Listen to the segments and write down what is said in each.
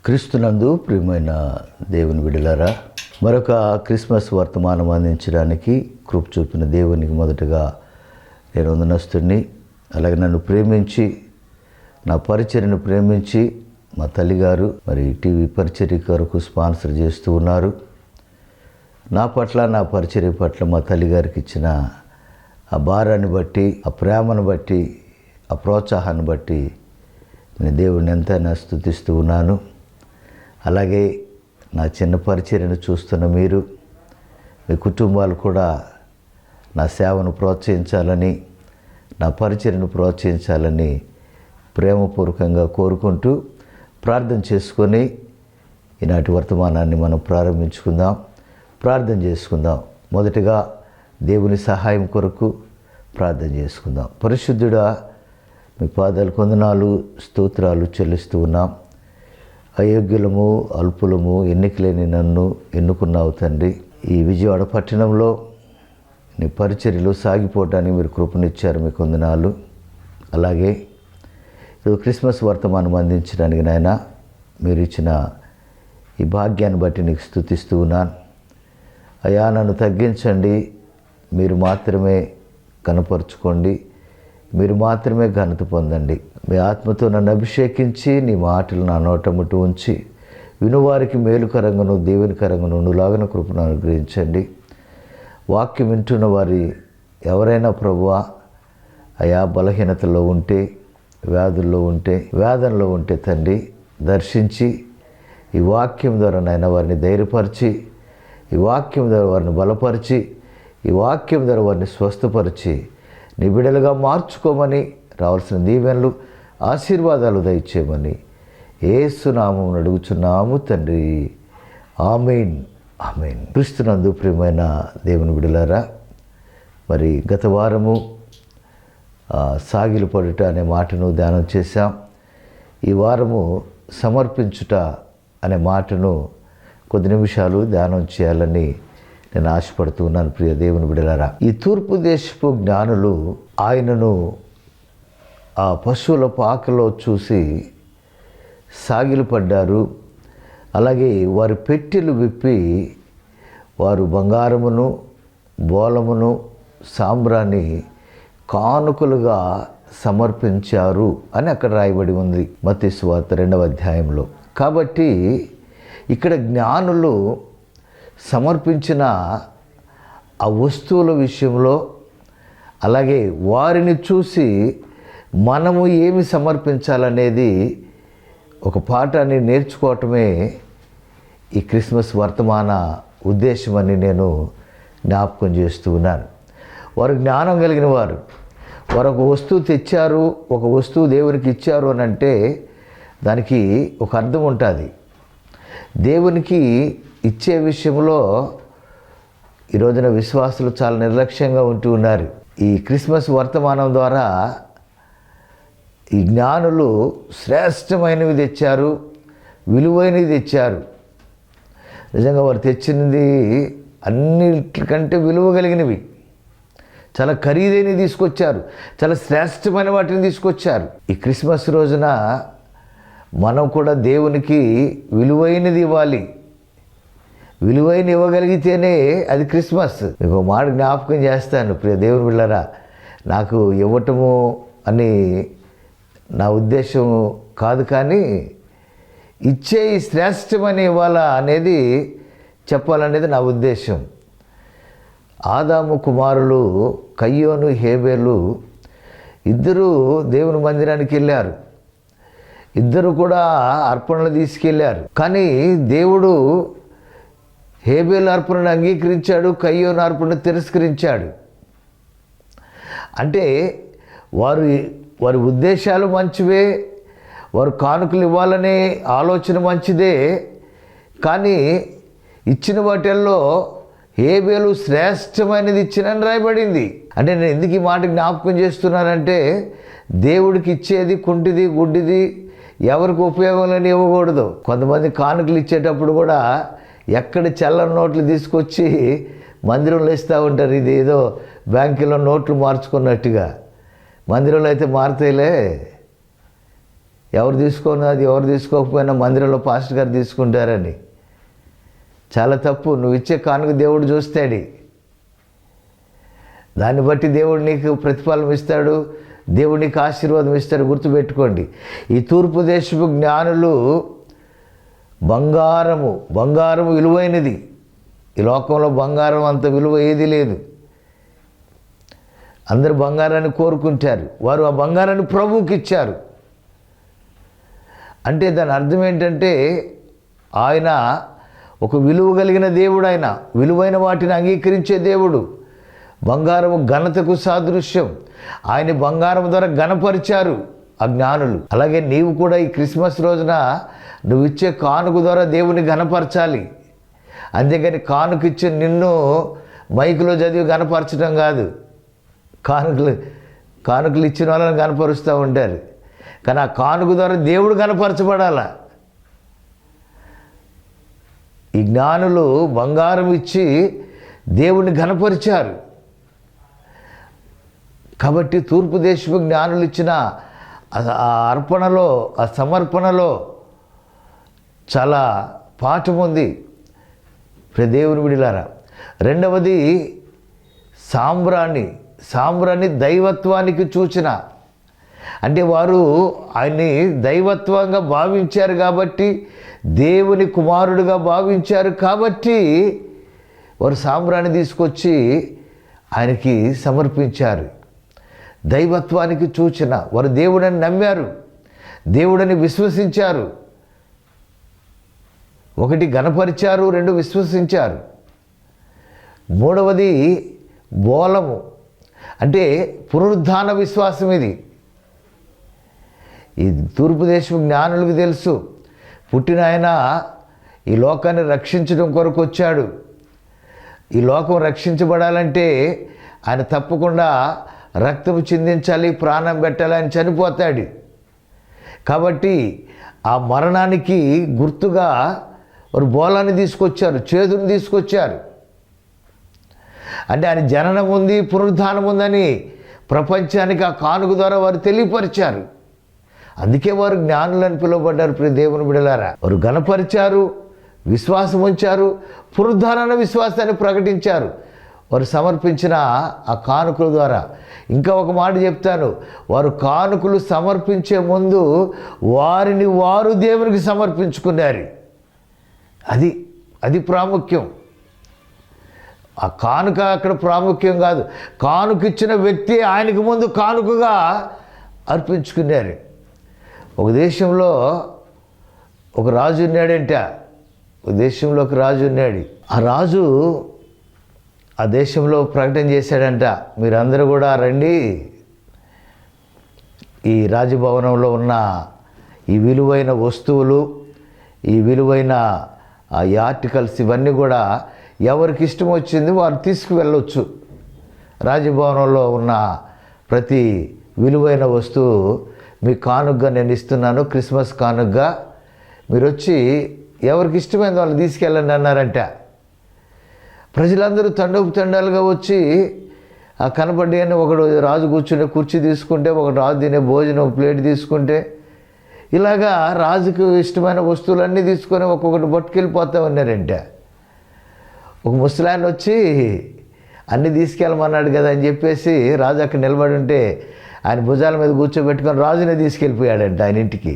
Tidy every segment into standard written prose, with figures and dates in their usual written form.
క్రీస్తునందు ప్రియమైన దేవుని బిడ్డలారా, మరొక క్రిస్మస్ వర్తమానం అందించడానికి కృప చూపిన దేవునికి మొదటగా నేను వందనస్తుడిని. అలాగే నన్ను ప్రేమించి నా పరిచర్యను ప్రేమించి మా తల్లిగారు మరి టీవీ పరిచర్య కొరకు స్పాన్సర్ చేస్తూ ఉన్నారు. నా పట్ల నా పరిచర్య పట్ల మా తల్లిగారికి ఇచ్చిన ఆ భారాన్ని బట్టి, ఆ ప్రేమను బట్టి, ఆ ప్రోత్సాహాన్ని బట్టి నేను దేవుడిని ఎంతైనా స్తుతిస్తూ ఉన్నాను. అలాగే నా చిన్న పరిచర్యను చూస్తున్న మీరు, మీ కుటుంబాలు కూడా నా సేవను ప్రోత్సహించాలని, నా పరిచర్యను ప్రోత్సహించాలని ప్రేమపూర్వకంగా కోరుకుంటూ ప్రార్థన చేసుకొని ఈనాటి వర్తమానాన్ని మనం ప్రారంభించుకుందాం. ప్రార్థన చేసుకుందాం. మొదటిగా దేవుని సహాయం కొరకు ప్రార్థన చేసుకుందాం. పరిశుద్ధుడా, మీ పాదాలకు వందనాలు, స్తోత్రాలు చెల్లిస్తూ ఉన్నాం. అయోగ్యులము, అల్పులము, ఎన్నికలేని నన్ను ఎన్నుకున్నావు తండ్రి. ఈ విజయవాడ పట్టణంలో నీ పరిచర్యలు సాగిపోవటానికి మీరు కృపనిచ్చారు, మీకు వందనాలు. అలాగే ఇది క్రిస్మస్ వర్తమానం అందించడానికి నాయన మీరు ఇచ్చిన ఈ భాగ్యాన్ని బట్టి నీకు స్తుతిస్తూ ఉన్నాను. అయ్యా, నన్ను తగ్గించండి, మీరు మాత్రమే కనపరుచుకోండి, మీరు మాత్రమే ఘనత పొందండి. మీ ఆత్మతో నన్ను అభిషేకించి నీ మాటలు నా నోటముట్టు ఉంచి వినువారికి మేలుకరంగాను దేవునికరంగాను నులాగన కృపను అనుగ్రహించండి. వాక్యం వింటున్న వారి ఎవరైనా ప్రభువా అయా బలహీనతలో ఉంటే, వ్యాధుల్లో ఉంటే, వేదనలో ఉంటే తండ్రి దర్శించి ఈ వాక్యం ద్వారా నాయన వారిని ధైర్యపరిచి, ఈ వాక్యం ద్వారా వారిని బలపరిచి, ఈ వాక్యం ద్వారా వారిని స్వస్థపరిచి నీ బిడ్డలుగా మార్చుకోమని, రావాల్సిన దీవెనలు ఆశీర్వాదాలు దయచేయమని యేసు నామమున అడుగుచున్నాము తండ్రి. ఆమేన్, ఆమేన్. క్రీస్తునందు ప్రియమైన దేవుని బిడ్డలారా, మరి గత వారము సాగిలు పడుట అనే మాటను ధ్యానం చేశాం. ఈ వారము సమర్పించుట అనే మాటను కొద్ది నిమిషాలు ధ్యానం చేయాలని నేను ఆశపడుతూ ఉన్నాను. ప్రియ దేవుని బిడ్డలారా, ఈ తూర్పు దేశపు జ్ఞానులు ఆయనను ఆ పశువుల పాకలో చూసి సాగిలపడ్డారు. అలాగే వారి పెట్టెలు విప్పి వారు బంగారమును, బోలమును, సాంబ్రాన్ని కానుకలుగా సమర్పించారు అని అక్కడ రాయబడి ఉంది మత్తయి సువార్త 2వ అధ్యాయంలో. కాబట్టి ఇక్కడ జ్ఞానులు సమర్పించిన ఆ వస్తువుల విషయంలో, అలాగే వారిని చూసి మనము ఏమి సమర్పించాలనేది ఒక పాఠాన్ని నేర్చుకోవటమే ఈ క్రిస్మస్ వర్తమాన ఉద్దేశమని నేను జ్ఞాపకం చేస్తూ ఉన్నాను. వారు జ్ఞానం కలిగిన వారు. వారు ఒక వస్తువు తెచ్చారు, ఒక వస్తువు దేవునికి ఇచ్చారు అని అంటే దానికి ఒక అర్థం ఉంటుంది. దేవునికి ఇచ్చే విషయంలో ఈ రోజున విశ్వాసులు చాలా నిర్లక్ష్యంగా ఉంటూ ఉన్నారు. ఈ క్రిస్మస్ వర్తమానం ద్వారా ఈ జ్ఞానులు శ్రేష్టమైనవి తెచ్చారు, విలువైనవి తెచ్చారు. నిజంగా వారు తెచ్చినది అన్నిటికంటే విలువ కలిగినవి, చాలా ఖరీదైనవి తీసుకొచ్చారు, చాలా శ్రేష్టమైన వాటిని తీసుకొచ్చారు. ఈ క్రిస్మస్ రోజున మనం కూడా దేవునికి విలువైనది ఇవ్వాలి. విలువైన ఇవ్వగలిగితేనే అది క్రిస్మస్. మీకు మాట జ్ఞాపకం చేస్తాను ప్రియ దేవుని బిడ్డలారా, నాకు ఇవ్వటము అని నా ఉద్దేశం కాదు, కానీ ఇచ్చే శ్రేష్టమని ఇవ్వాలా అనేది చెప్పాలనేది నా ఉద్దేశం. ఆదాము కుమారులు కయ్యోను, హేబేలు ఇద్దరూ దేవుని మందిరానికి వెళ్ళారు. ఇద్దరు కూడా అర్పణలు తీసుకెళ్ళారు. కానీ దేవుడు హేబేలు అర్పణను అంగీకరించాడు, కయ్యోను అర్పణను తిరస్కరించాడు. అంటే వారి ఉద్దేశాలు మంచివే, వారు కానుకలు ఇవ్వాలనే ఆలోచన మంచిదే, కానీ ఇచ్చిన వాటిల్లో హేబేలు శ్రేష్టమైనది ఇచ్చినని రాయబడింది. అంటే నేను ఎందుకు ఈ మాట జ్ఞాపకం చేస్తున్నానంటే, దేవుడికి ఇచ్చేది కుంటిది, గుడ్డిది, ఎవరికి ఉపయోగం లేని ఇవ్వకూడదు. కొంతమంది కానుకలు ఇచ్చేటప్పుడు కూడా ఎక్కడ చల్లని నోట్లు తీసుకొచ్చి మందిరంలో ఇస్తూ ఉంటారు. ఇది ఏదో బ్యాంకులో నోట్లు మార్చుకున్నట్టుగా. మందిరంలో అయితే మారుతాయిలే, ఎవరు తీసుకున్నది ఎవరు తీసుకోకపోయినా మందిరంలో పాస్టర్ గారు తీసుకుంటారని. చాలా తప్పు. నువ్వు ఇచ్చే కానుక దేవుడు చూస్తాడు. దాన్ని బట్టి దేవుడు నీకు ప్రతిఫలం ఇస్తాడు, దేవుడు నీకు ఆశీర్వాదం ఇస్తాడు. గుర్తుపెట్టుకోండి. ఈ తూర్పు దేశపు జ్ఞానులు బంగారము విలువైనది. ఈ లోకంలో బంగారం అంత విలువ ఏది లేదు. అందరు బంగారాన్ని కోరుకుంటారు. వారు ఆ బంగారాన్ని ప్రభువుకి ఇచ్చారు. అంటే దాని అర్థం ఏంటంటే ఆయన ఒక విలువ కలిగిన దేవుడు. ఆయన విలువైన వాటిని అంగీకరించే దేవుడు. బంగారము ఘనతకు సాదృశ్యం. ఆయన బంగారం ద్వారా ఘనపరిచారు ఆ జ్ఞానులు. అలాగే నీవు కూడా ఈ క్రిస్మస్ రోజున నువ్వు ఇచ్చే కానుక ద్వారా దేవుని ఘనపరచాలి. అంతేగాని కానుక ఇచ్చే నిన్ను మైకులో చదివి ఘనపరచడం కాదు. కానుకలు ఇచ్చిన వాళ్ళని కనపరుస్తూ ఉంటారు. కానీ ఆ కానుక ద్వారా దేవుడు కనపరచబడాల. ఈ జ్ఞానులు బంగారం ఇచ్చి దేవుడిని ఘనపరిచారు. కాబట్టి తూర్పు దేశపు జ్ఞానులు ఇచ్చిన ఆ అర్పణలో, ఆ సమర్పణలో చాలా పాఠం ఉంది దేవుని విడిలారా. రెండవది సాంబ్రాణి దైవత్వానికి సూచన. అంటే వారు ఆయన్ని దైవత్వంగా భావించారు కాబట్టి, దేవుని కుమారుడుగా భావించారు కాబట్టి వారు సాంబ్రాణి తీసుకొచ్చి ఆయనకి సమర్పించారు. దైవత్వానికి సూచన. వారు దేవుడని నమ్మారు, దేవుడని విశ్వసించారు. ఒకటి ఘనపరిచారు, రెండు విశ్వసించారు. మూడవది బోలము, అంటే పునరుద్ధాన విశ్వాసం. ఇది ఈ తూర్పు దేశం జ్ఞానులకు తెలుసు. పుట్టిన ఆయన ఈ లోకాన్ని రక్షించడం కొరకు వచ్చాడు. ఈ లోకం రక్షించబడాలంటే ఆయన తప్పకుండా రక్తము చిందించాలి, ప్రాణం పెట్టాలి, ఆయన చనిపోతాడు. కాబట్టి ఆ మరణానికి గుర్తుగా వారు బోలాన్ని తీసుకొచ్చారు, చేదుని తీసుకొచ్చారు. అంటే ఆయన జననం ఉంది, పునరుద్ధానం ఉందని ప్రపంచానికి ఆ కానుక ద్వారా వారు తెలియపరిచారు. అందుకే వారు జ్ఞానులని పిలువబడ్డారు. దేవుని బిడ్డలారా, వారు ఘనపరిచారు, విశ్వాసం ఉంచారు, పునరుద్ధాన విశ్వాసాన్ని ప్రకటించారు వారు సమర్పించిన ఆ కానుకల ద్వారా. ఇంకా ఒక మాట చెప్తాను, వారు కానుకలు సమర్పించే ముందు వారిని వారు దేవునికి సమర్పించుకున్నారు. అది ప్రాముఖ్యం. ఆ కానుక అక్కడ ప్రాముఖ్యం కాదు. కానుక ఇచ్చిన వ్యక్తి ఆయనకు ముందు కానుకగా అర్పించుకున్నారు. ఒక దేశంలో ఒక రాజు ఉన్నాడంట. ఒక దేశంలో ఒక రాజు ఉన్నాడు. ఆ రాజు ఆ దేశంలో ప్రకటన చేశాడంట, మీరందరూ కూడా రండి, ఈ రాజభవనంలో ఉన్న ఈ విలువైన వస్తువులు, ఈ విలువైన ఈ ఆర్టికల్స్ ఇవన్నీ కూడా ఎవరికి ఇష్టం వచ్చింది వారు తీసుకువెళ్ళొచ్చు. రాజభవనంలో ఉన్న ప్రతి విలువైన వస్తువు మీ కానుకగా నేను ఇస్తున్నాను, క్రిస్మస్ కానుకగా, మీరు వచ్చి ఎవరికి ఇష్టమైంది వాళ్ళు తీసుకెళ్ళండి అన్నారంట. ప్రజలందరూ తండాలుగా వచ్చి ఆ కనపడి అని ఒకడు రాజు కూర్చునే కుర్చీ తీసుకుంటే, ఒకడు రాజు తినే భోజనం ప్లేట్ తీసుకుంటే, ఇలాగా రాజుకు ఇష్టమైన వస్తువులన్నీ తీసుకొని ఒక్కొక్కటి పట్టుకెళ్ళిపోతా ఉన్నారంట. ఒక ముసలాయన వచ్చి అన్నీ తీసుకెళ్ళమన్నాడు కదా అని చెప్పేసి రాజు అక్కడ నిలబడి ఉంటే ఆయన భుజాల మీద కూర్చోబెట్టుకొని రాజునే తీసుకెళ్ళిపోయాడంట ఆయన ఇంటికి.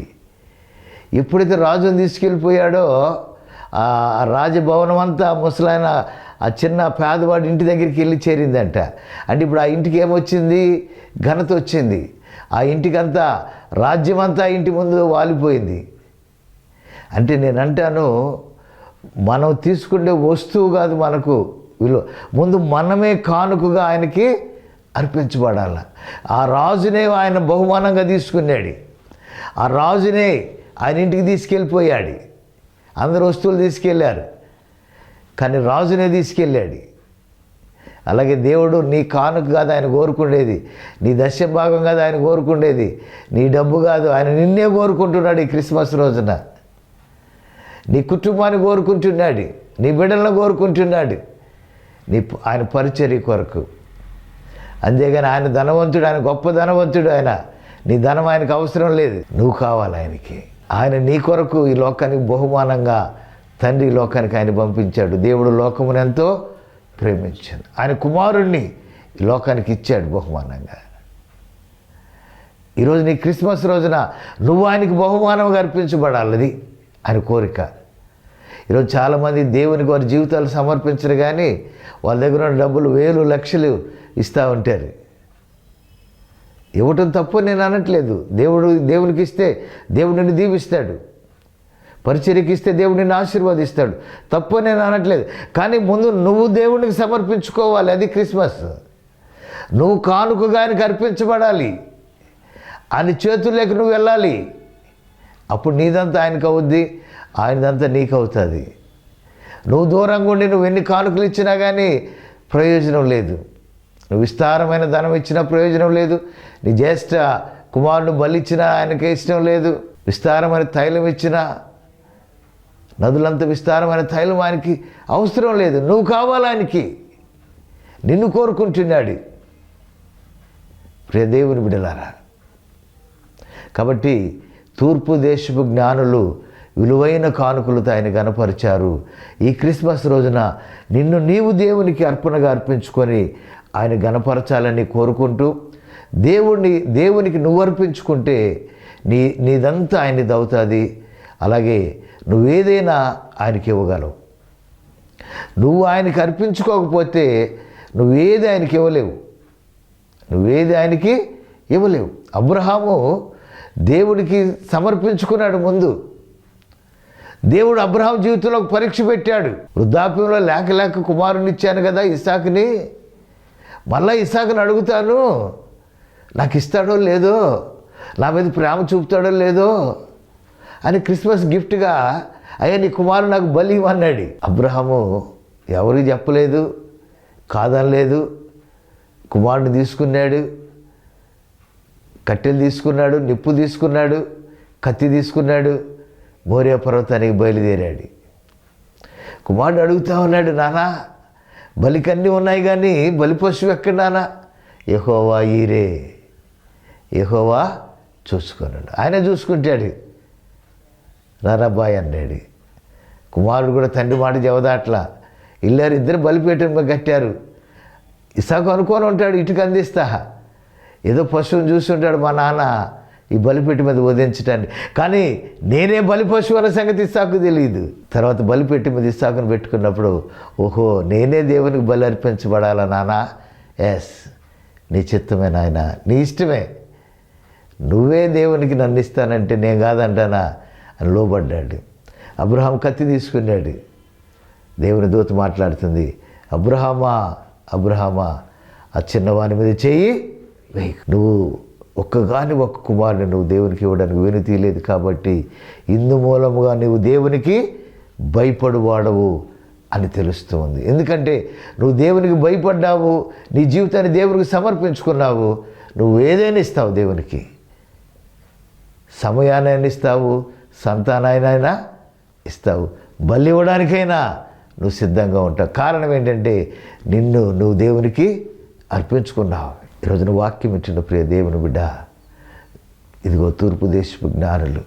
ఎప్పుడైతే రాజుని తీసుకెళ్ళిపోయాడో ఆ రాజభవనం అంతా ముసలాయన ఆ చిన్న పేదవాడి ఇంటి దగ్గరికి వెళ్ళి చేరిందంట. అంటే ఇప్పుడు ఆ ఇంటికి ఏమొచ్చింది? ఘనత వచ్చింది. ఆ ఇంటికంతా రాజ్యం అంతా ఇంటి ముందు వాలిపోయింది. అంటే నేను అంటాను, మనం తీసుకునే వస్తువు కాదు మనకు విలువ, ముందు మనమే కానుకగా ఆయనకి అర్పించబడాల. ఆ రాజునే ఆయన బహుమానంగా తీసుకున్నాడు. ఆ రాజునే ఆయన ఇంటికి తీసుకెళ్ళిపోయాడు. అందరు వస్తువులు తీసుకెళ్ళారు, కానీ రాజునే తీసుకెళ్ళాడు. అలాగే దేవుడు నీ కానుక కాదు ఆయన కోరుకునేది, నీ దశ భాగం కాదు ఆయన కోరుకునేది, నీ డబ్బు కాదు, ఆయన నిన్నే కోరుకుంటున్నాడు. ఈ క్రిస్మస్ రోజున నీ కుటుంబాన్ని కోరుకుంటున్నాడు, నీ బిడ్డలను కోరుకుంటున్నాడు, ఆయన పరిచర్య కొరకు. అంతేగాని ఆయన ధనవంతుడు, ఆయన గొప్ప ధనవంతుడు, ఆయన నీ ధనం ఆయనకు అవసరం లేదు, నువ్వు కావాలి ఆయనకి. ఆయన నీ కొరకు ఈ లోకానికి బహుమానంగా తండ్రి ఈ లోకానికి ఆయన పంపించాడు. దేవుడు లోకమును ఎంతో ప్రేమించాడు, ఆయన కుమారుణ్ణి ఈ లోకానికి ఇచ్చాడు బహుమానంగా. ఈరోజు నీ క్రిస్మస్ రోజున నువ్వు ఆయనకి బహుమానంగా అర్పించబడాలి, అది ఆయన కోరిక. ఈరోజు చాలామంది దేవునికి వారి జీవితాలు సమర్పించరు, కానీ వాళ్ళ దగ్గర ఉన్న డబ్బులు వేలు లక్షలు ఇస్తూ ఉంటారు. ఇవ్వటం తప్పు నేను అనట్లేదు. దేవునికి ఇస్తే దేవుడు నిన్ను దీవిస్తాడు, పరిచర్యకి ఇస్తే దేవుడు నిన్ను ఆశీర్వదిస్తాడు, తప్పు నేను అనట్లేదు. కానీ ముందు నువ్వు దేవునికి సమర్పించుకోవాలి, అది క్రిస్మస్. నువ్వు కానుకగా ఆయనకు అర్పించబడాలి, ఆయన చేతుల్లోకి నువ్వు వెళ్ళాలి. అప్పుడు నీదంతా ఆయనకు అవుద్ది, ఆయనదంతా నీకు అవుతుంది. నువ్వు దూరంగా ఉండి నువ్వు ఎన్ని కానుకలు ఇచ్చినా కానీ ప్రయోజనం లేదు. నువ్వు విస్తారమైన ధనం ఇచ్చినా ప్రయోజనం లేదు. నీ జ్యేష్ఠ కుమారుడు బలిచ్చినా ఆయనకే ఇష్టం లేదు. విస్తారమైన తైలం ఇచ్చినా, నదులంత విస్తారమైన తైలం ఆయనకి అవసరం లేదు. నువ్వు కావాలి ఆయనకి, నిన్ను కోరుకుంటున్నాడు. ప్రియ దేవుని బిడ్డలారా, కాబట్టి తూర్పు దేశపు జ్ఞానులు విలువైన కానుకలతో ఆయన గణపరిచారు. ఈ క్రిస్మస్ రోజున నిన్ను నీవు దేవునికి అర్పణగా అర్పించుకొని ఆయన గణపరచాలని కోరుకుంటూ, దేవునికి నువ్వు అర్పించుకుంటే నీదంతా ఆయనది అవుతుంది. అలాగే నువ్వేదైనా ఆయనకి ఇవ్వగలవు. నువ్వు ఆయనకి అర్పించుకోకపోతే నువ్వేది ఆయనకి ఇవ్వలేవు. అబ్రహాము దేవుడికి సమర్పించుకున్నాడు. ముందు దేవుడు అబ్రహాం జీవితంలో ఒక పరీక్ష పెట్టాడు. వృద్ధాప్యంలో లేక కుమారుని ఇచ్చాను కదా ఇస్సాకుని, మళ్ళీ ఇస్సాకుని అడుగుతాను, నాకు ఇస్తాడో లేదో, నా మీద ప్రేమ చూపుతాడో లేదో అని క్రిస్మస్ గిఫ్ట్గా అయ్యా నీ కుమారుడు నాకు బలి అన్నాడు. అబ్రహాము ఎవరికి చెప్పలేదు, కాదనలేదు. కుమారుడిని తీసుకున్నాడు, కట్టెలు తీసుకున్నాడు, నిప్పు తీసుకున్నాడు, కత్తి తీసుకున్నాడు, మోరియా పర్వతానికి బయలుదేరాడు. కుమారుడు అడుగుతా ఉన్నాడు, నానా బలికన్నీ ఉన్నాయి కానీ బలి పశువు ఎక్కడ నానా? యెహోవా ఈరే, యెహోవా చూసుకున్నాడు, ఆయన చూసుకుంటాడు రారాబాయ్ అన్నాడు. కుమారుడు కూడా తండ్రి మాట జవదాట్లా ఇల్లారు. ఇద్దరు బలిపీఠం కట్టారు. ఇసాకు అనుకొని ఉంటాడు, ఇటుకు అందిస్తా, ఏదో పశువుని చూసి ఉంటాడు మా నాన్న ఈ బలిపెట్టి మీద వధించటానికి. కానీ నేనే బలి పశువు అన్న సంగతి ఇస్సాకు తెలియదు. తర్వాత బలిపెట్టి మీద ఇస్సాకుని పెట్టుకున్నప్పుడు, ఓహో నేనే దేవునికి బలి అర్పించబడాలా నాన్న? ఎస్, నీ చిత్తమే నాయన, నీ ఇష్టమే, నువ్వే దేవునికి నన్ను ఇస్తానంటే నేను కాదంటానా అని లోబడ్డాడు. అబ్రహాం కత్తి తీసుకున్నాడు. దేవుని దూత మాట్లాడుతుంది, అబ్రహామా అబ్రహామా ఆ చిన్నవాని మీద చెయ్యి వేయి. నువ్వు ఒక్క కుమారుని నువ్వు దేవునికి ఇవ్వడానికి వెనుతీ లేదు. కాబట్టి ఇందు మూలముగా నువ్వు దేవునికి భయపడువాడవు అని తెలుస్తుంది. ఎందుకంటే నువ్వు దేవునికి భయపడ్డావు, నీ జీవితాన్ని దేవునికి సమర్పించుకున్నావు. నువ్వు ఏదైనా ఇస్తావు దేవునికి, సమయాన్ని ఇస్తావు, సంతానాన్నైనా ఇస్తావు, బలి ఇవ్వడానికైనా నువ్వు సిద్ధంగా ఉంటావు. కారణం ఏంటంటే నువ్వు దేవునికి అర్పించుకున్నావు. ఈరోజు నువ్వు వాక్యం ఇచ్చిన ప్రియ దేవుని బిడ్డ, ఇదిగో తూర్పు దేశపు జ్ఞానులు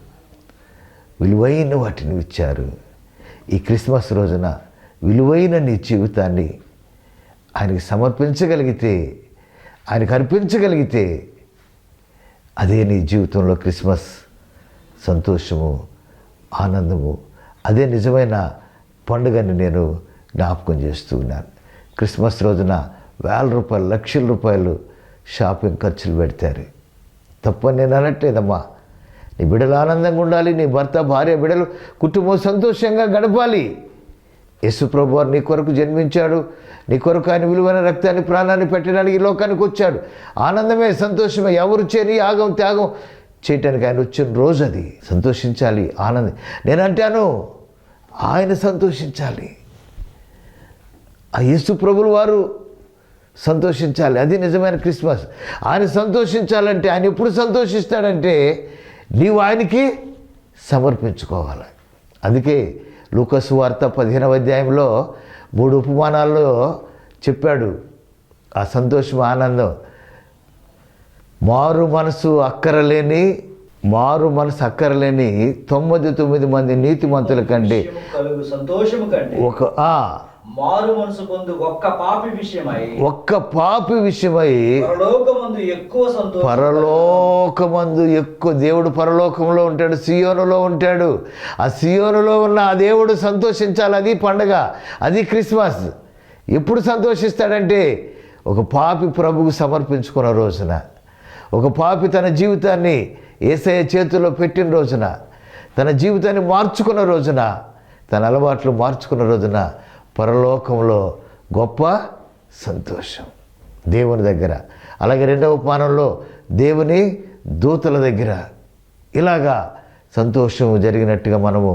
విలువైన వాటిని ఇచ్చారు. ఈ క్రిస్మస్ రోజున విలువైన నీ జీవితాన్ని ఆయనకి సమర్పించగలిగితే, ఆయనకు అర్పించగలిగితే అదే నీ జీవితంలో క్రిస్మస్ సంతోషము, ఆనందము, అదే నిజమైన పండుగని నేను జ్ఞాపకం చేస్తూ ఉన్నాను. క్రిస్మస్ రోజున వేల రూపాయలు, లక్షల రూపాయలు షాపింగ్ ఖర్చులు పెడతారు. తప్పని నేను అనట్లేదమ్మా. నీ బిడ్డలు ఆనందంగా ఉండాలి, నీ భర్త, భార్య, బిడ్డలు, కుటుంబం సంతోషంగా గడపాలి. యేసు ప్రభువారు నీ కొరకు జన్మించాడు, నీ కొరకు ఆయన విలువైన రక్తాన్ని, ప్రాణాన్ని పెట్టడానికి ఈ లోకానికి వచ్చాడు. ఆనందమే, సంతోషమే. ఎవరు చేయని యాగం త్యాగం చేయటానికి ఆయన వచ్చిన రోజు అది. సంతోషించాలి, ఆనందం. నేను అంటాను ఆయన సంతోషించాలి, ఆ యేసు ప్రభులు వారు సంతోషించాలి. అది నిజమైన క్రిస్మస్. ఆయన సంతోషించాలంటే, ఆయన ఎప్పుడు సంతోషిస్తాడంటే నీవు ఆయనకి సమర్పించుకోవాలి. అందుకే లూకాసు వార్త 15వ అధ్యాయంలో 3 ఉపమానాల్లో చెప్పాడు ఆ సంతోషం, ఆనందం. మారు మనసు అక్కరలేని 99 మంది నీతిమంతుల కంటే సంతోషము కంటే మారు మనసు పొందు ఒక్క పాపి విషయమై పరలోకమందు ఎక్కువ దేవుడు పరలోకంలో ఉంటాడు, సియోనులో ఉంటాడు. ఆ సియోనులో ఉన్న ఆ దేవుడు సంతోషించాలి. అది పండగ, అది క్రిస్మస్. ఎప్పుడు సంతోషిస్తాడంటే ఒక పాపి ప్రభువుకు సమర్పించుకున్న రోజున, ఒక పాపి తన జీవితాన్ని యేసయ్య చేతుల్లో పెట్టిన రోజున, తన జీవితాన్ని మార్చుకున్న రోజున, తన అలవాట్లు మార్చుకున్న రోజున పరలోకంలో గొప్ప సంతోషం దేవుని దగ్గర. అలాగే రెండవ ఉపమానంలో దేవుని దూతల దగ్గర ఇలాగా సంతోషం జరిగినట్టుగా మనము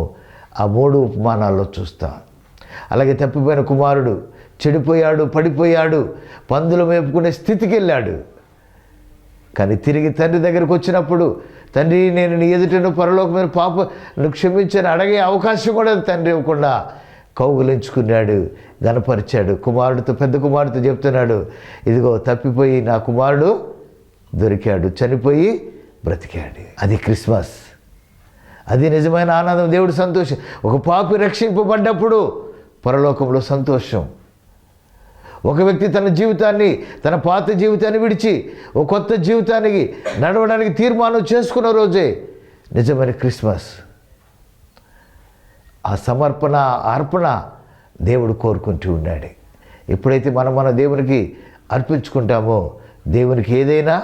ఆ 3 ఉపమానాల్లో చూస్తాం. అలాగే తప్పిపోయిన కుమారుడు చెడిపోయాడు, పడిపోయాడు, పందులు మేపుకునే స్థితికి వెళ్ళాడు. కానీ తిరిగి తండ్రి దగ్గరకు వచ్చినప్పుడు, తండ్రి నేను నీ ఎదుటను పరలోకమైన పాపను క్షమించని అడిగే అవకాశం కూడా తండ్రి ఇవ్వకుండా కౌగులించుకున్నాడు, గనపరిచాడు. పెద్ద కుమారుడితో చెప్తున్నాడు, ఇదిగో తప్పిపోయి నా కుమారుడు దొరికాడు, చనిపోయి బ్రతికాడు. అది క్రిస్మస్, అది నిజమైన ఆనందం, దేవుడి సంతోషం. ఒక పాపి రక్షింపబడ్డప్పుడు పరలోకంలో సంతోషం. ఒక వ్యక్తి తన జీవితాన్ని, తన పాత జీవితాన్ని విడిచి ఒక కొత్త జీవితానికి నడవడానికి తీర్మానం చేసుకున్న రోజే నిజమైన క్రిస్మస్. ఆ సమర్పణ, అర్పణ దేవుడు కోరుకుంటూ ఉన్నాడు. ఎప్పుడైతే మన దేవునికి అర్పించుకుంటామో దేవునికి ఏదైనా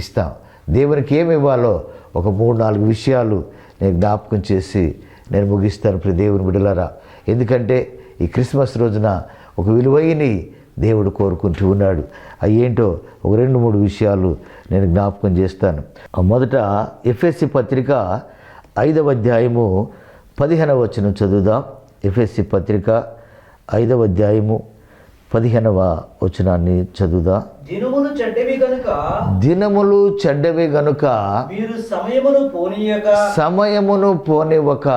ఇస్తాం. దేవునికి ఏమి ఇవ్వాలో ఒక 3-4 విషయాలు నేను జ్ఞాపకం చేసి నేను ముగిస్తాను ప్రియ దేవుని బిడ్డలారా. ఎందుకంటే ఈ క్రిస్మస్ రోజున ఒక విలువైనవి దేవుడు కోరుకుంటూ ఉన్నాడు. అవి ఏంటో ఒక 2-3 విషయాలు నేను జ్ఞాపకం చేస్తాను. మొదట ఎఫెసీ పత్రిక 5వ అధ్యాయము 15వ వచనం చదువుదాం. ఎఫెసీ పత్రిక 5వ అధ్యాయము 15వ వచనాన్ని చదువుదాం. దినములు చెడ్డవి గనుక మీరు సమయమును పోనివ్వక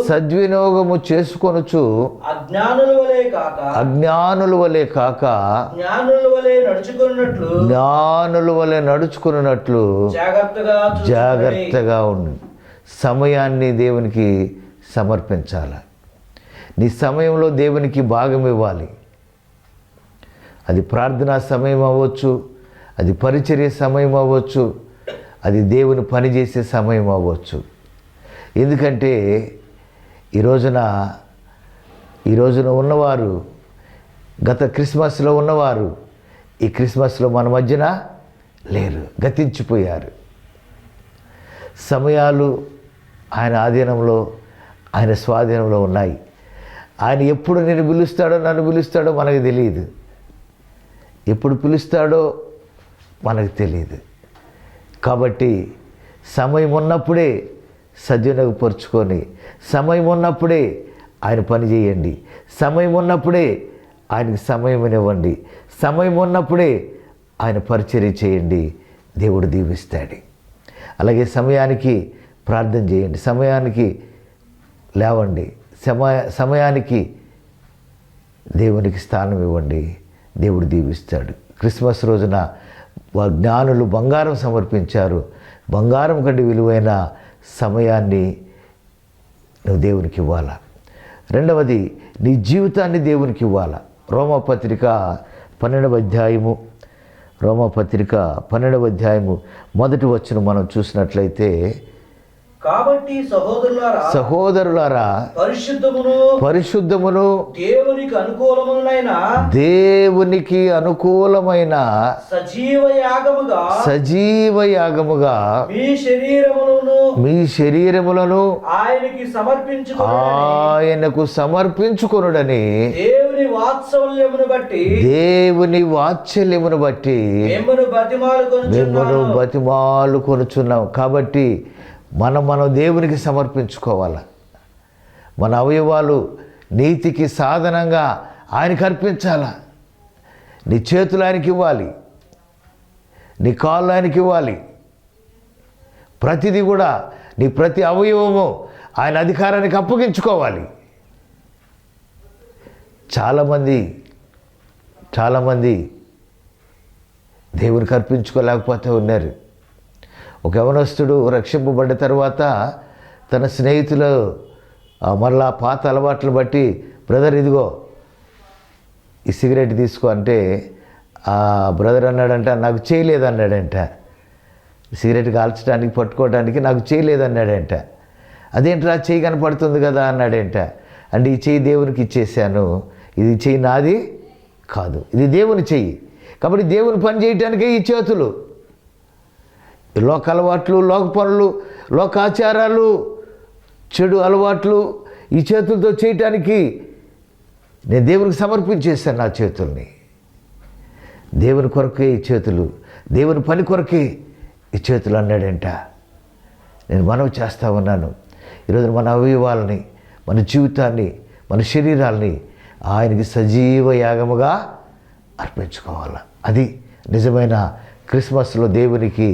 సద్వినియోగము చేసుకొనుచు అజ్ఞానుల వలె కాక జ్ఞానుల వలె నడుచుకున్నట్లు జాగ్రత్తగా ఉండు. సమయాన్ని దేవునికి సమర్పించాలి. నీ సమయంలో దేవునికి భాగం ఇవ్వాలి. అది ప్రార్థనా సమయం అవ్వచ్చు, అది పరిచర్య సమయం అవ్వచ్చు, అది దేవుని పనిచేసే సమయం అవ్వచ్చు. ఎందుకంటే ఈ రోజున ఉన్నవారు, గత క్రిస్మస్లో ఉన్నవారు ఈ క్రిస్మస్లో మన మధ్యన లేరు, గతించిపోయారు. సమయాలు ఆయన ఆధీనంలో, ఆయన స్వాధీనంలో ఉన్నాయి. ఆయన ఎప్పుడు నన్ను పిలుస్తాడో మనకు తెలియదు. ఎప్పుడు పిలుస్తాడో మనకు తెలియదు. కాబట్టి సమయం ఉన్నప్పుడే సద్వినియోగపరుచుకొని, సమయం ఉన్నప్పుడే ఆయన పని చేయండి, సమయం ఉన్నప్పుడే ఆయనకి సమయం ఇవ్వండి, సమయం ఉన్నప్పుడే ఆయన పరిచర్య చేయండి. దేవుడు దీవిస్తాడు. అలాగే సమయానికి ప్రార్థన చేయండి, సమయానికి లేవండి, సమయానికి దేవునికి స్థానం ఇవ్వండి. దేవుడు దీవిస్తాడు. క్రిస్మస్ రోజున జ్ఞానులు బంగారం సమర్పించారు. బంగారం కంటే విలువైన సమయాన్ని నువ్వు దేవునికి ఇవ్వాలా. రెండవది, నీ జీవితాన్ని దేవునికి ఇవ్వాలా. రోమపత్రిక 12వ అధ్యాయము మొదటి వచనం మనం చూసినట్లయితే, కాబట్టి సహోదరులారా పరిశుద్ధమును దేవునికి అనుకూలమైన సజీవ యాగముగా మీ శరీరములను ఆయనకు సమర్పించుకొనుడని దేవుని వాత్సల్యమును బట్టి మిమ్మను బతిమాలుకొనుచున్నాం. కాబట్టి మనం దేవునికి సమర్పించుకోవాలి. మన అవయవాలు నీతికి సాధనంగా ఆయనకి అర్పించాలా. నీ చేతులు ఆయనకి ఇవ్వాలి, నీ కాళ్ళు ఆయనకి ఇవ్వాలి. ప్రతిదీ కూడా నీ ప్రతి అవయవము ఆయన అధికారానికి అప్పగించుకోవాలి. చాలామంది దేవునికి అర్పించుకోలేకపోతే ఉన్నారు. ఒక యవనస్తుడు రక్షింపబడ్డ తర్వాత తన స్నేహితులు మరలా పాత అలవాట్లు బట్టి, బ్రదర్ ఇదిగో ఈ సిగరెట్ తీసుకో అంటే ఆ బ్రదర్ అన్నాడంట, నాకు చేయలేదన్నాడంట. సిగరెట్ కాల్చడానికి పట్టుకోవడానికి నాకు చేయలేదన్నాడంట. అదేంట్రా చెయ్యి కనపడుతుంది కదా అన్నాడంట. అంటే ఈ చెయ్యి దేవునికి ఇచ్చేసాను, ఇది చెయ్యి నాది కాదు, ఇది దేవుని చెయ్యి. కాబట్టి దేవుని పని చేయటానికే ఈ చేతులు. లోక అలవాట్లు, లోక పనులు, లోకాచారాలు, చెడు అలవాట్లు ఈ చేతులతో చేయటానికి నేను దేవునికి సమర్పించేశాను నా చేతుల్ని. దేవుని కొరకే ఈ చేతులు, దేవుని పని కొరకే ఈ చేతులు అన్నాడంట. నేను మనవి చేస్తూ ఉన్నాను, ఈరోజు మన అవయవాలని, మన జీవితాన్ని, మన శరీరాల్ని ఆయనకి సజీవ యాగముగా అర్పించుకోవాలి. అది నిజమైన క్రిస్మస్లో దేవునికి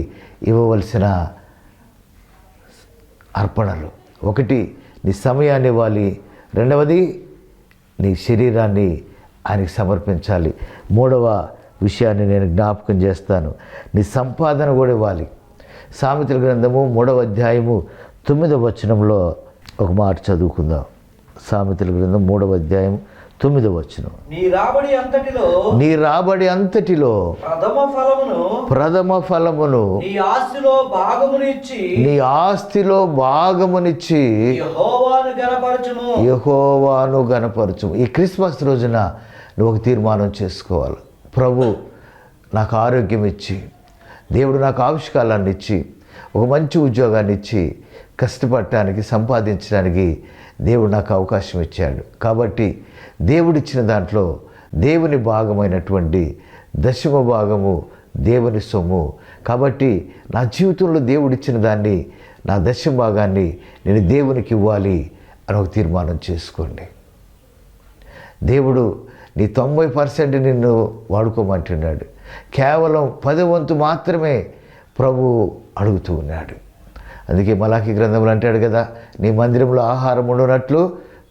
ఇవ్వవలసిన అర్పణలు. ఒకటి నీ సమయాన్ని ఇవ్వాలి, రెండవది నీ శరీరాన్ని ఆయనకి సమర్పించాలి. మూడవ విషయాన్ని నేను జ్ఞాపకం చేస్తాను, నీ సంపాదన కూడా ఇవ్వాలి. సామెతల గ్రంథము 3వ అధ్యాయము 9వ వచనంలో ఒక మాట చదువుకుందాం. సామెతల గ్రంథం 3వ అధ్యాయం 9వ వచనం. నీ రాబడి అంతటిలో ప్రథమ ఫలమును నీ ఆస్తిలో భాగమునిచ్చి యెహోవాను గణపరచుము. ఈ క్రిస్మస్ రోజున నువ్వు ఒక తీర్మానం చేసుకోవాలి. ప్రభు నాకు ఆరోగ్యం ఇచ్చి, దేవుడు నాకు ఆవిష్కారాన్ని ఇచ్చి, ఒక మంచి ఉద్యోగాన్ని ఇచ్చి, కష్టపడటానికి, సంపాదించడానికి దేవుడు నాకు అవకాశం ఇచ్చాడు. కాబట్టి దేవుడిచ్చిన దాంట్లో దేవుని భాగమైనటువంటి దశమ భాగము దేవుని సొమ్ము. కాబట్టి నా జీవితంలో దేవుడిచ్చిన దాన్ని, నా దశమ భాగాన్ని నేను దేవునికి ఇవ్వాలి అని ఒక తీర్మానం చేసుకోండి. దేవుడు నీ 90% నిన్ను వాడుకోమంటున్నాడు. కేవలం 10 వంతు మాత్రమే ప్రభు అడుగుతూ ఉన్నాడు. అందుకే మలాకి గ్రంథంలో అంటాడు కదా, నీ మందిరంలో ఆహారం ఉండనట్లు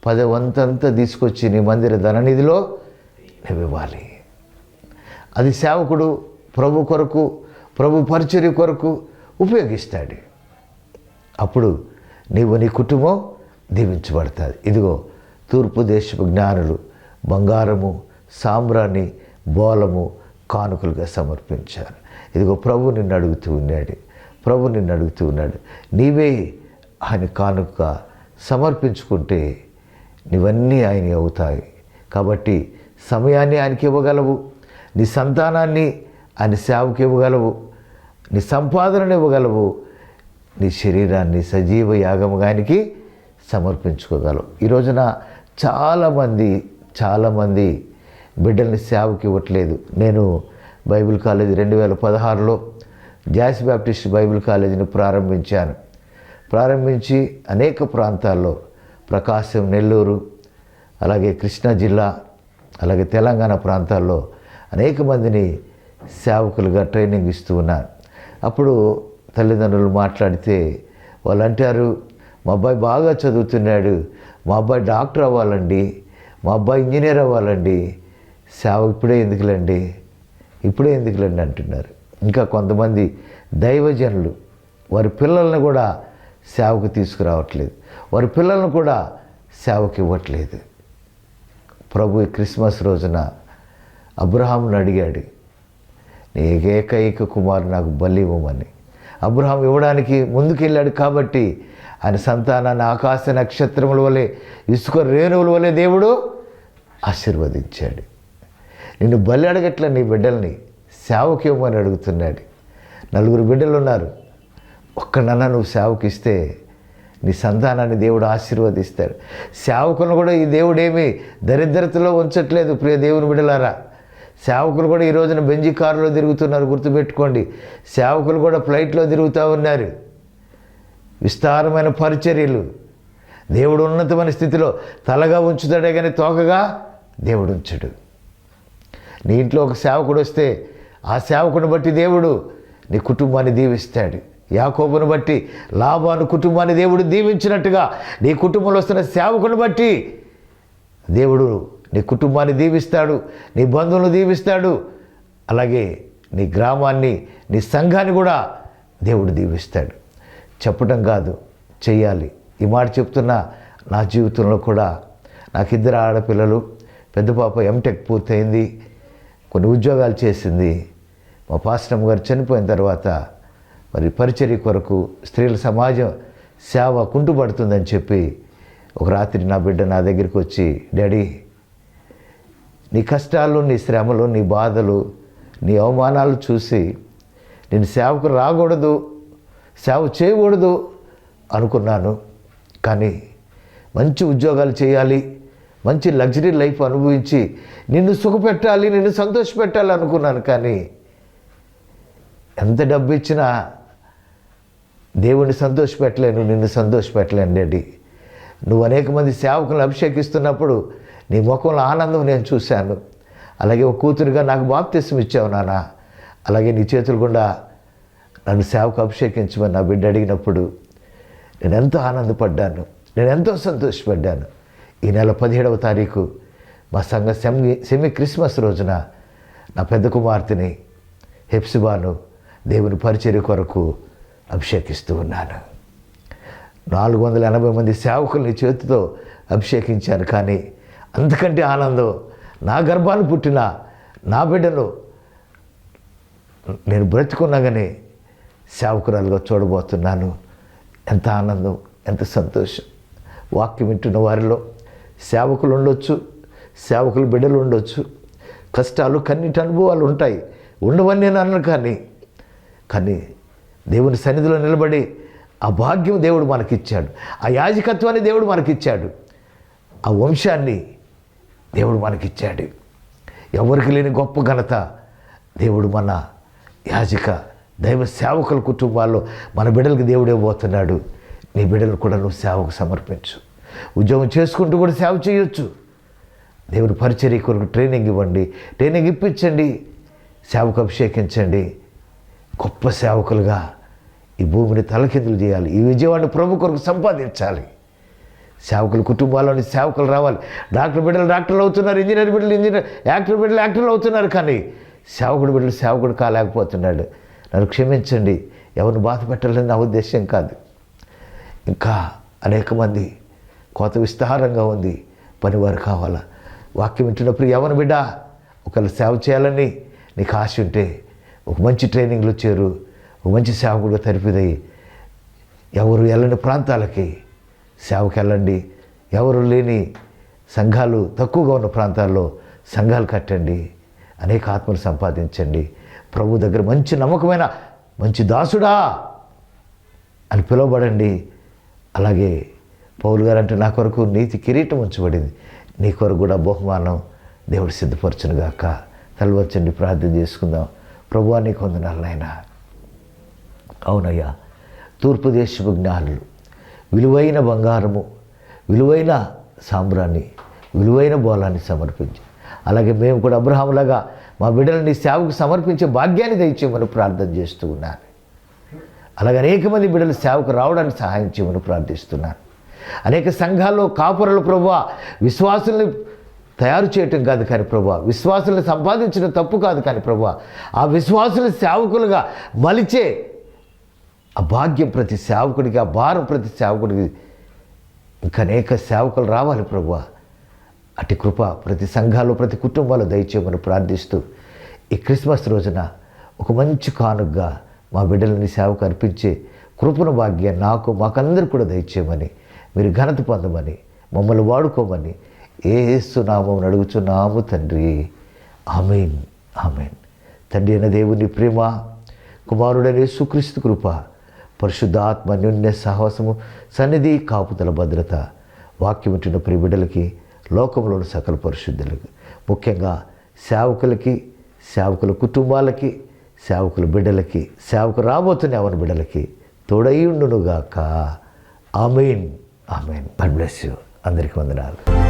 10 వంతంతా తీసుకొచ్చి నీ మందిర ధననిధిలో నువ్వు ఇవ్వాలి. అది సేవకుడు ప్రభు కొరకు, ప్రభు పరిచర్య కొరకు ఉపయోగిస్తాడు. అప్పుడు నీవు, నీ కుటుంబం దీవించబడుతుంది. ఇదిగో తూర్పు దేశపు జ్ఞానులు బంగారము, సాంబ్రాణి, బోలము కానుకలుగా సమర్పించారు. ఇదిగో ప్రభు నిన్ను అడుగుతూ ఉన్నాడు, నీవే ఆయన కానుక సమర్పించుకుంటే నీవన్నీ ఆయన అవుతాయి. కాబట్టి సమయాన్ని ఆయనకి ఇవ్వగలవు, నీ సంతానాన్ని ఆయన సేవకి ఇవ్వగలవు, నీ సంపాదనను ఇవ్వగలవు, నీ శరీరాన్ని సజీవ యాగముగా ఆయనకి సమర్పించుకోగలవు. ఈ రోజున చాలామంది బిడ్డల్ని సేవకి ఇవ్వట్లేదు. నేను బైబిల్ కాలేజీ 2016లో జాస్ బ్యాప్టిస్ట్ బైబిల్ కాలేజీని ప్రారంభించి అనేక ప్రాంతాల్లో, ప్రకాశం, నెల్లూరు, అలాగే కృష్ణా జిల్లా, అలాగే తెలంగాణ ప్రాంతాల్లో అనేక మందిని సేవకులుగా ట్రైనింగ్ ఇస్తూ ఉన్నాను. అప్పుడు తల్లిదండ్రులు మాట్లాడితే వాళ్ళు అంటారు, మా అబ్బాయి బాగా చదువుతున్నాడు, మా అబ్బాయి డాక్టర్ అవ్వాలండి, మా అబ్బాయి ఇంజనీర్ అవ్వాలండి, సేవ ఇప్పుడే ఎందుకులండి అంటున్నారు. ఇంకా కొంతమంది దైవజనులు వారి పిల్లల్ని కూడా సేవకు తీసుకురావట్లేదు, వారి పిల్లలను కూడా సేవకి ఇవ్వట్లేదు. ప్రభు క్రిస్మస్ రోజున అబ్రహామును అడిగాడు, నీ ఏకైక కుమారుడు నాకు బలి ఇవ్వమని. అబ్రహాం ఇవ్వడానికి ముందుకెళ్ళాడు. కాబట్టి ఆయన సంతానాన్ని ఆకాశ నక్షత్రముల వలె, ఇసుక రేణువుల వలె దేవుడు ఆశీర్వదించాడు. నిన్ను బలి అడగట్లే, నీ బిడ్డల్ని సేవకి ఇవ్వమని అడుగుతున్నాడు. 4 బిడ్డలు ఉన్నారు, ఒక్కనన్నా నువ్వు సేవకి ఇస్తే నీ సంతానాన్ని దేవుడు ఆశీర్వదిస్తాడు. సేవకులను కూడా ఈ దేవుడేమి దరిద్రతలో ఉంచట్లేదు. ప్రియ దేవుని బిడ్డలారా, సేవకులు కూడా ఈ రోజున బెంజి కారులో తిరుగుతున్నారు, గుర్తుపెట్టుకోండి. సేవకులు కూడా ఫ్లైట్లో తిరుగుతూ ఉన్నారు. విస్తారమైన పరిచర్యలు. దేవుడు ఉన్నతమైన స్థితిలో తలగా ఉంచుతాడే కానీ తోకగా దేవుడు ఉంచడు. నీ ఇంట్లో ఒక సేవకుడు వస్తే ఆ సేవకుని బట్టి దేవుడు నీ కుటుంబాన్ని దీవిస్తాడు. యాకోబును బట్టి లాబాను కుటుంబాన్ని దేవుడు దీవించినట్టుగా నీ కుటుంబంలో వస్తున్న సేవకుని బట్టి దేవుడు నీ కుటుంబాన్ని దీవిస్తాడు, నీ బంధువులను దీవిస్తాడు, అలాగే నీ గ్రామాన్ని, నీ సంఘాన్ని కూడా దేవుడు దీవిస్తాడు. చెప్పడం కాదు, చెయ్యాలి. ఈ మాట చెప్తున్నా నా జీవితంలో కూడా నాకు 2 ఆడపిల్లలు, పెద్ద పాప ఎంటెక్ పూర్తయింది, కొన్ని ఉద్యోగాలు చేసింది. మా పాస్టమ్ గారు చనిపోయిన తర్వాత మరి పరిచర్య కొరకు స్త్రీల సమాజం సేవ కుంటుపడుతుందని చెప్పి ఒక రాత్రి నా బిడ్డ నా దగ్గరికి వచ్చి, డాడీ నీ కష్టాలు, నీ శ్రమలు, నీ బాధలు, నీ అవమానాలు చూసి నేను సేవకు రాకూడదు, సేవ చేయకూడదు అనుకున్నాను. కానీ మంచి ఉద్యోగాలు చేయాలి, మంచి లగ్జరీ లైఫ్ అనుభవించి నిన్ను సుఖపెట్టాలి, నిన్ను సంతోషపెట్టాలి అనుకున్నాను. కానీ ఎంత డబ్బు ఇచ్చినా దేవుణ్ణి సంతోషపెట్టలేను, నిన్ను సంతోషపెట్టలేను డాడీ. నువ్వు అనేక మంది సేవకులను అభిషేకిస్తున్నప్పుడు నీ ముఖంలో ఆనందం నేను చూశాను. అలాగే ఒక కూతురుగా నాకు బాప్తిసం ఇచ్చావు నాన్న. అలాగే నీ చేతుల గుండా నన్ను సేవకు అభిషేకించమని నా బిడ్డ అడిగినప్పుడు నేను ఎంతో ఆనందపడ్డాను, నేను ఎంతో సంతోషపడ్డాను. ఈ నెల 17వ తారీఖు మా సంఘ సెమీ క్రిస్మస్ రోజున నా పెద్ద కుమార్తెని హెప్సిబాను దేవుని పరిచర్య కొరకు అభిషేకిస్తూ ఉన్నాను. 480 మంది సేవకుల్ని చేతితో అభిషేకించాను. కానీ అంతకంటే ఆనందం, నా గర్భాన్ని పుట్టిన నా బిడ్డను నేను బ్రతికున్నాగానే సేవకురాలుగా చూడబోతున్నాను. ఎంత ఆనందం, ఎంత సంతోషం. వాక్యం వింటున్న వారిలో సేవకులు ఉండొచ్చు, సేవకుల బిడ్డలు ఉండొచ్చు. కష్టాలు, కన్నీటి అనుభవాలు ఉంటాయి, ఉండవని నేను అన్నాను. కానీ దేవుని సన్నిధిలో నిలబడి ఆ భాగ్యం దేవుడు మనకిచ్చాడు, ఆ యాజకత్వాన్ని దేవుడు మనకిచ్చాడు, ఆ వంశాన్ని దేవుడు మనకిచ్చాడు. ఎవరికి లేని గొప్ప ఘనత దేవుడు మన యాజక దైవ సేవకుల కుటుంబాల్లో మన బిడ్డలకు దేవుడే పోతున్నాడు. నీ బిడ్డలు కూడా నువ్వు సేవకు సమర్పించు. ఉద్యోగం చేసుకుంటూ కూడా సేవ చేయొచ్చు. దేవుని పరిచర్య కొరకు ట్రైనింగ్ ఇవ్వండి, ట్రైనింగ్ ఇప్పించండి, సేవకు అభిషేకించండి. గొప్ప సేవకులుగా ఈ భూమిని తలకిందులు చేయాలి. ఈ విజయవాడని ప్రభు కొరకు సంపాదించాలి. సేవకుల కుటుంబాల్లోని సేవకులు రావాలి. డాక్టర్ బిడ్డలు డాక్టర్లు అవుతున్నారు, ఇంజనీర్ బిడ్డలు ఇంజనీర్, యాక్టర్ బిడ్డలు యాక్టర్లు అవుతున్నారు. కానీ సేవకుడు బిడ్డలు సేవకుడు కాలేకపోతున్నాడు. నన్ను క్షమించండి, ఎవరిని బాధ పెట్టాలని నా ఉద్దేశం కాదు. ఇంకా అనేక మంది కోత విస్తారంగా ఉంది, పనివారు కావాలా. వాక్యం వింటున్నప్పుడు ఎవరి బిడ్డ ఒకవేళ సేవ చేయాలని నీకు ఆశ ఉంటే ఒక మంచి ట్రైనింగ్లో చేరు, ఒక మంచి సేవకుడుగా తరిపిదయ్యి ఎవరు వెళ్ళని ప్రాంతాలకి సేవకు వెళ్ళండి. ఎవరు లేని సంఘాలు తక్కువగా ఉన్న ప్రాంతాల్లో సంఘాలు కట్టండి, అనేక ఆత్మలు సంపాదించండి. ప్రభు దగ్గర మంచి నమ్మకమైన మంచి దాసుడా అని పిలువబడండి. అలాగే పౌలు గారు అంటే నా కొరకు నీతి కిరీటం ఉంచబడింది, నీ కొరకు కూడా బహుమానం దేవుడు సిద్ధపరచునుగాక. తలవచ్చండి, ప్రార్థన చేసుకుందాం. ప్రభువా నీకు వందనాలు నాయనా. అవునయ్యా, తూర్పు దేశపు జ్ఞానులు విలువైన బంగారము, విలువైన సాంబ్రాన్ని, విలువైన బోలాన్ని సమర్పించి, అలాగే మేము కూడా అబ్రహాములాగా మా బిడ్డలని సేవకు సమర్పించే భాగ్యాన్ని దయచేయమని ప్రార్థన చేస్తూ ఉన్నాను. అలాగే అనేక మంది బిడ్డలు సేవకు రావడానికి సహాయం చేయమని ప్రార్థిస్తున్నాను. అనేక సంఘాల్లో కాపురలు ప్రభువా విశ్వాసుల్ని తయారు చేయటం కాదు కానీ ప్రభువా, విశ్వాసుల్ని సంపాదించడం తప్పు కాదు కానీ ప్రభువా, ఆ విశ్వాసుల్ని సేవకులుగా మలిచే ఆ భాగ్యం ప్రతి సేవకుడికి, ఆ భారం ప్రతి సేవకుడికి ఇంకా అనేక సేవకులు రావాలి ప్రభువా. అటు కృప ప్రతి సంఘాలు, ప్రతి కుటుంబాలు దయచేయమని ప్రార్థిస్తూ ఈ క్రిస్మస్ రోజున ఒక మంచి కానుకగా మా బిడ్డలని సేవకు అర్పించే కృపణ భాగ్యం నాకు, మాకందరూ కూడా దయచేయమని, మీరు ఘనత పొందమని, మమ్మల్ని వాడుకోమని యేసు నామమున అడుగుచున్నాము తండ్రి. ఆమేన్, ఆమేన్. తండ్రి అయిన దేవుని ప్రేమ, కుమారుడైన యేసుక్రీస్తు కృప, పరిశుద్ధాత్మ అన్యోన్య సహవాసము, సన్నిధి, కాపుదల, భద్రత వాక్యం వింటున్న ప్రియ బిడ్డలకి, లోకంలోని సకల పరిశుద్ధులకు, ముఖ్యంగా సేవకులకి, సేవకుల కుటుంబాలకి, సేవకుల బిడ్డలకి, సేవకు రాబోతున్న ఎవరి బిడ్డలకి తోడై ఉండునుగాక. Amen, amen. God bless you. అందరికీ వందనాలు.